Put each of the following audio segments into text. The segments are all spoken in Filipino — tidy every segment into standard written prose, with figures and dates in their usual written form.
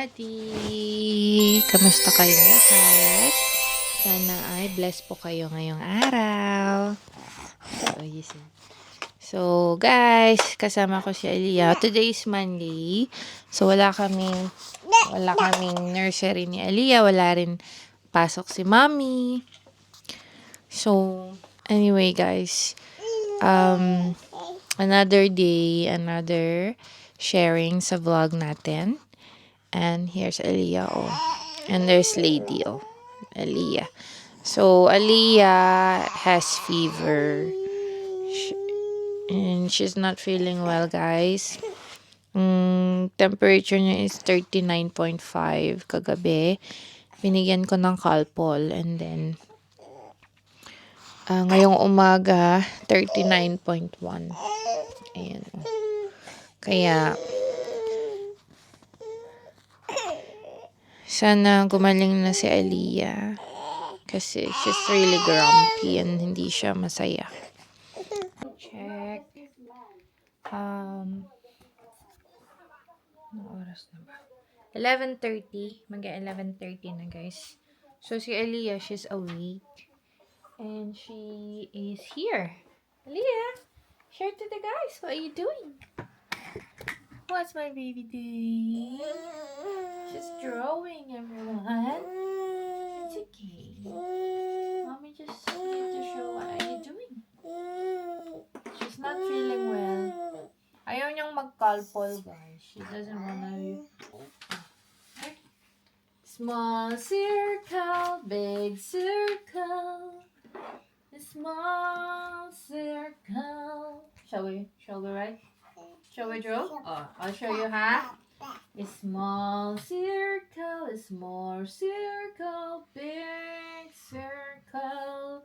everybody! Kamusta kayong lahat? Sana ay blessed po kayo ngayong araw. So, guys, kasama ko si Aliyah. Today is Monday. So, wala kaming nursery ni Aliyah. Wala rin pasok si Mommy. So, anyway, guys, another day, another sharing sa vlog natin. And here's Aliyah, oh. And there's Lady, oh. Aliyah. So, Aliyah has fever. And she's not feeling well, guys. Temperature niya is 39.5 kagabi. Binigyan ko ng Calpol. And then, ngayong umaga, 39.1. Ayan. Kaya, sana gumaling na si Aliyah. Kasi she's really grumpy and hindi siya masaya. Check. Ano oras na ba? 11:30. Mag-11:30 na, guys. So, si Aliyah, she's awake. And she is here. Aliyah, share to the guys. What are you doing? What's my baby doing? She's drawing, everyone. It's okay. Mommy just need to show what are you doing. She's not feeling well. Ayaw niyang mag-calpol, guys. She doesn't wanna... Small circle, big circle. Small circle. Shall we write? Shall we draw? Oh, I'll show you how. A small circle, a small circle, big circle.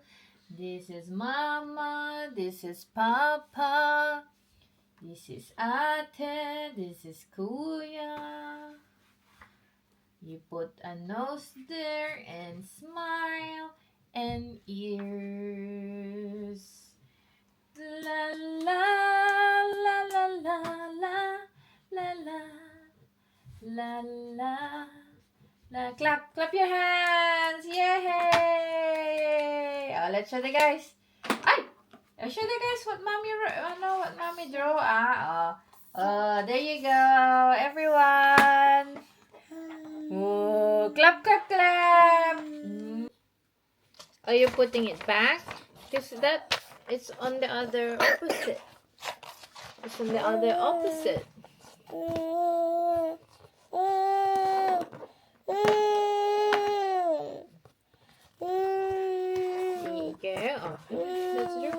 This is Mama, this is Papa, this is Ate, this is Kuya. You put a nose there and smile and ears. La la la la la la la la la la la. Clap your hands! Yay! Oh, let's show the guys. I'll show the guys what mommy drew. There you go, everyone. Oh, clap. Are you putting it back? Because it's on the other opposite. It's on the other opposite. Okay. Oh, let's do.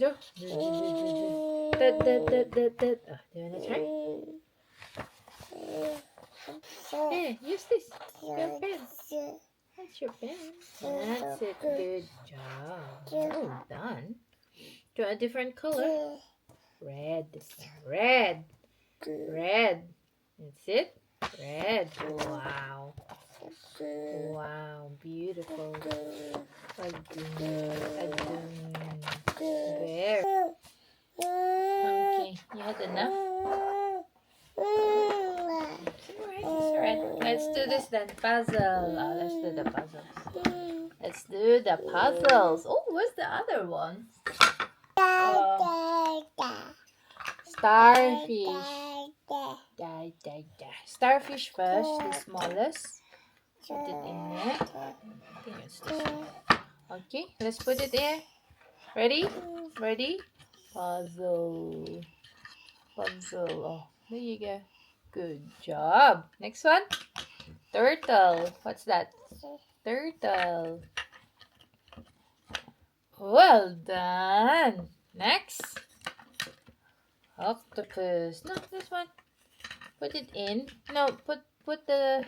Oh, do you wanna try? Here, use this. Your pen. That's your pen. That's it. Good job. Well done. Draw a different color. Red. Red. That's it. Red. Wow. Wow. Beautiful. There. Okay. You had enough? Alright. Let's do this then. Puzzle. Let's do the puzzles. Oh, where's the other one? Starfish. Starfish first, the smallest. Put it in there. I think it's this one. Okay, let's put it there. Ready? Puzzle. Oh, there you go. Good job. Next one. Turtle. What's that? Turtle. Well done. Next. Octopus. No, this one. Put it in. No, put the...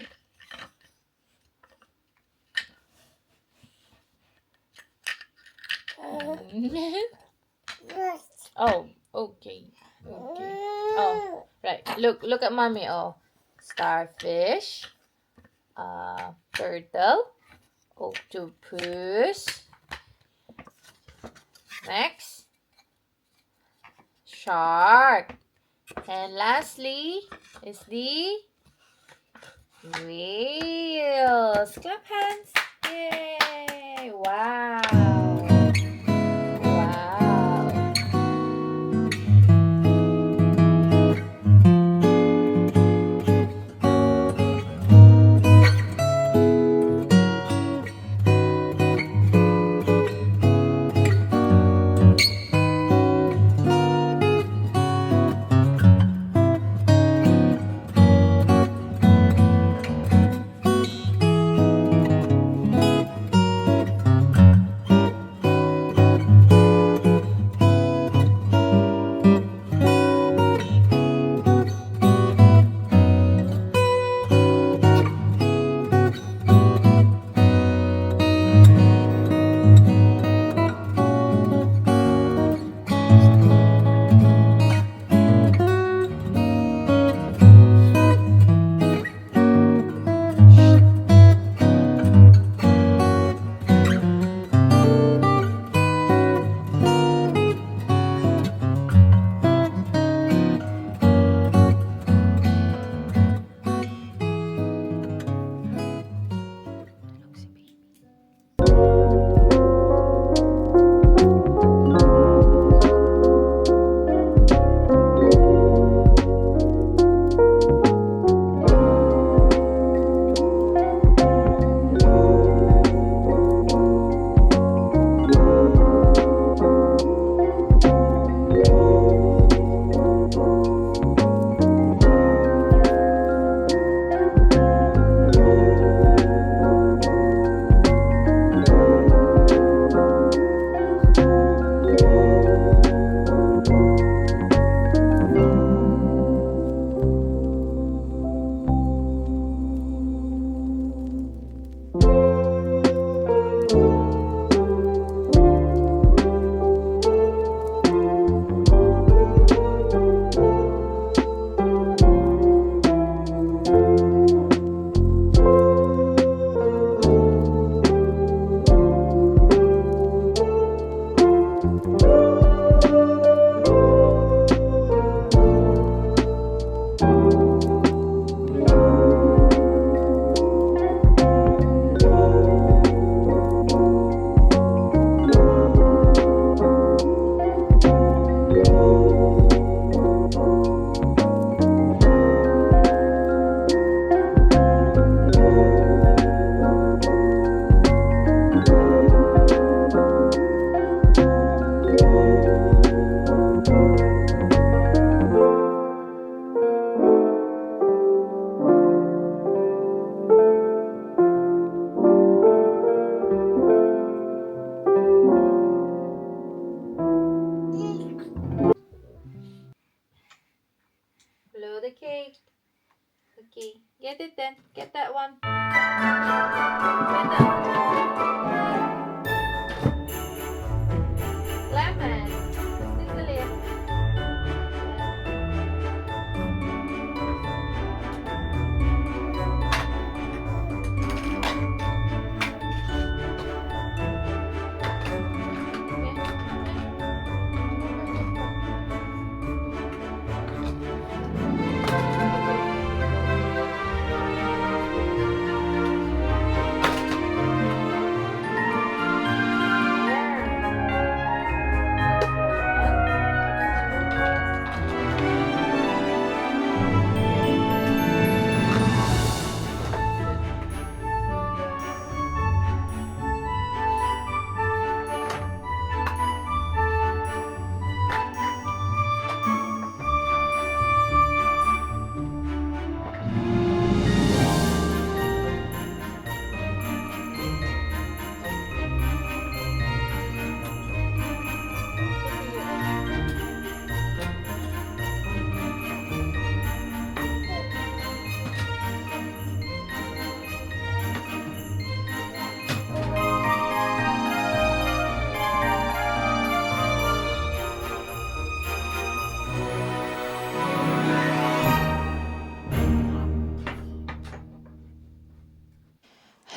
Oh, okay. Oh, right. Look at mommy. Oh, starfish, turtle, octopus. Next, shark, and lastly is the Whales! Clap hands! Yay! Wow! Wow! Blow the cake. Okay, get it then. Get that one. Get that one. Lemon. What's this, Aaliyah?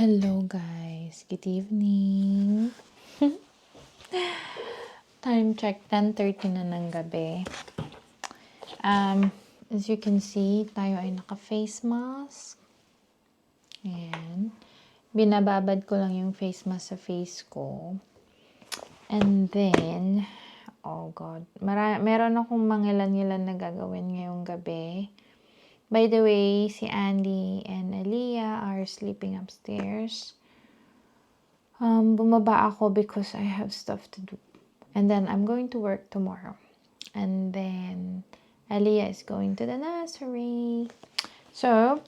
Hello guys, good evening. Time check, 10:30 na ng gabi. As you can see, tayo ay naka-face mask. Ayan. Binababad ko lang yung face mask sa face ko. And then, oh God, meron akong mangilan-ngilan na gagawin ngayong gabi. By the way, si Andy and Aliyah are sleeping upstairs. Bumaba ako because I have stuff to do. And then, I'm going to work tomorrow. And then, Aliyah is going to the nursery. So,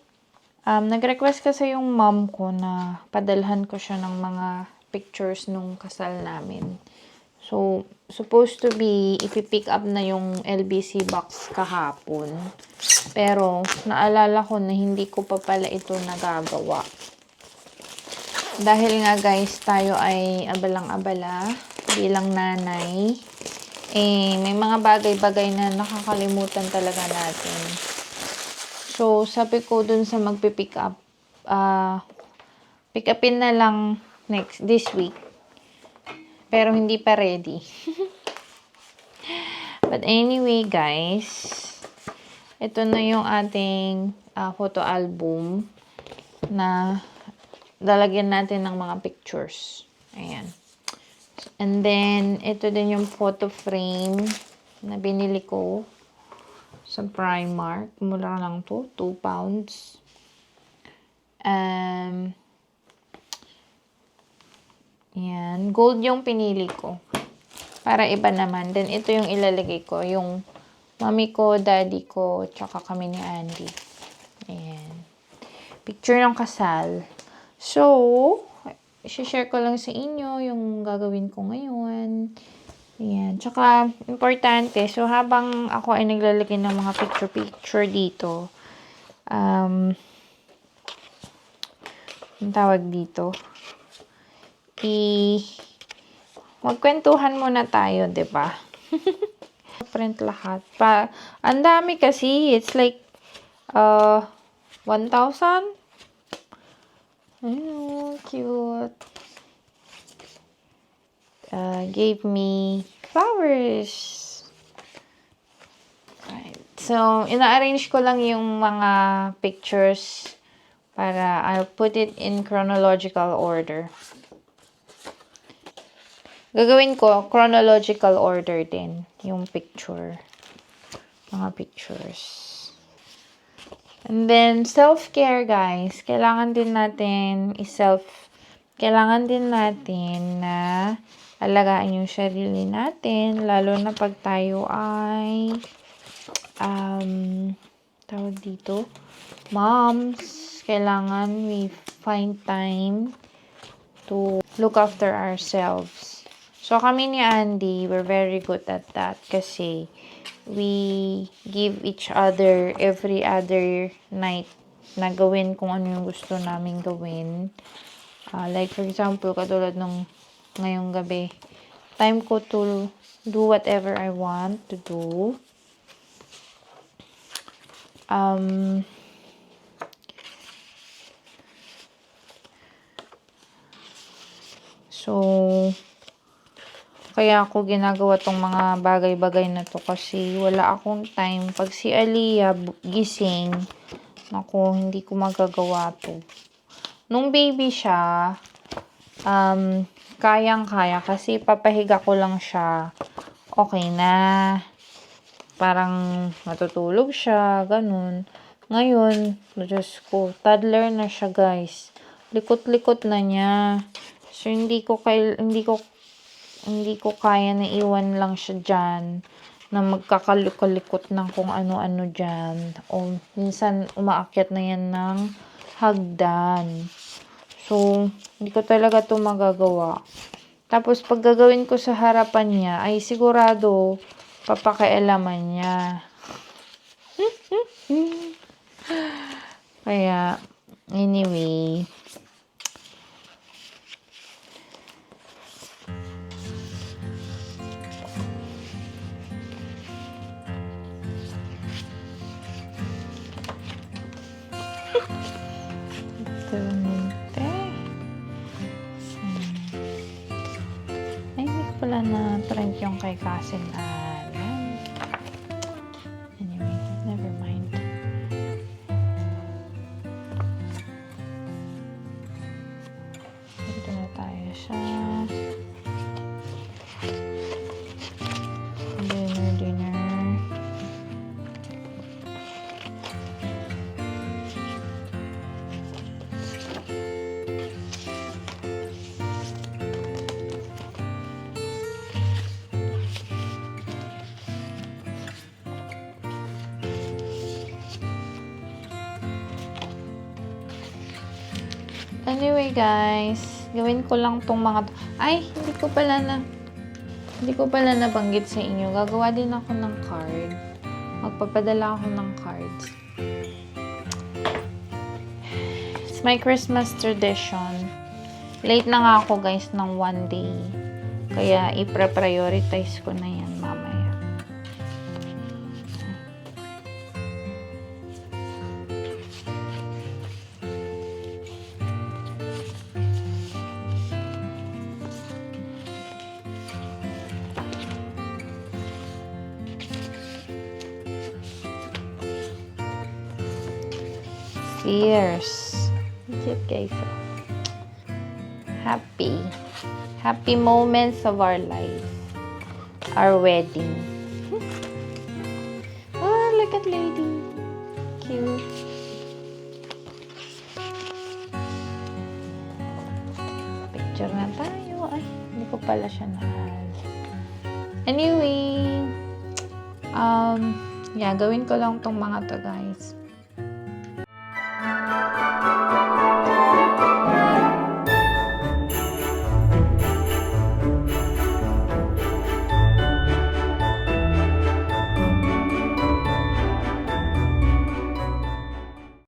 nag-request kasi yung mom ko na padalhan ko siya ng mga pictures nung kasal namin. So, supposed to be, ipipick up na yung LBC box kahapon. Pero, naalala ko na hindi ko pa pala ito nagagawa. Dahil nga guys, tayo ay abalang-abala bilang nanay. May mga bagay-bagay na nakakalimutan talaga natin. So, sabi ko dun sa magpipick up, pick upin na lang this week. Pero hindi pa ready. But anyway, guys, ito na yung ating photo album na lalagyan natin ng mga pictures. Ayan. And then, ito din yung photo frame na binili ko sa Primark. Mura lang to, 2 pounds. Yan. Gold yung pinili ko. Para iba naman. Then, ito yung ilalagay ko. Yung mami ko, daddy ko, tsaka kami ni Andy. Ayan. Picture ng kasal. So, share ko lang sa inyo yung gagawin ko ngayon. Ayan. Tsaka, importante. So, habang ako ay naglalagay ng mga picture dito, ang tawag dito, magkwentuhan muna tayo, diba? Print lahat. Ang dami kasi. It's like, 1,000? Oh, cute. Gave me flowers. Right. So, ina-arrange ko lang yung mga pictures para I'll put it in chronological order. Gagawin ko chronological order din yung mga pictures. And then, self-care, guys. Kailangan din natin na alagaan yung sarili natin, lalo na pag tayo ay tawag dito, moms. Kailangan we find time to look after ourselves. So, kami ni Andy, we're very good at that kasi we give each other every other night na gawin kung ano yung gusto namin gawin. Like, for example, katulad nung ngayong gabi, time ko to do whatever I want to do. So, kaya ako ginagawa tong mga bagay-bagay na to kasi wala akong time. Pag si Aliyah gising, naku, hindi ko magagawa to. Nung baby siya, kayang-kaya kasi papahiga ko lang siya. Okay na. Parang matutulog siya, ganun. Ngayon, Diyos ko, toddler na siya, guys. Likot-likot na niya. So, hindi ko kaya na iwan lang siya dyan na magkakalikot ng kung ano-ano dyan. O, minsan, umaakyat na yan ng hagdan. So, hindi ko talaga to magagawa. Tapos, pag gagawin ko sa harapan niya, ay sigurado, papakialaman niya. Kaya, anyway, ay, hindi ko pala na print yung kay Cousin Alan. Anyway, never mind. Anyway, guys, gawin ko lang tong mga ay, hindi ko pala nabanggit sa inyo. Gagawa din ako ng card. Magpapadala ako ng cards. It's my Christmas tradition. Late na nga ako, guys, ng 1 day. Kaya, i-prioritize ko na yan mamaya. Cheers. Cute, guys. Happy moments of our life. Our wedding. Oh, look at lady. Cute. Picture na tayo. Ay, hindi ko pala siya nahal. Anyway, yeah, gawin ko lang tong mga to, guys.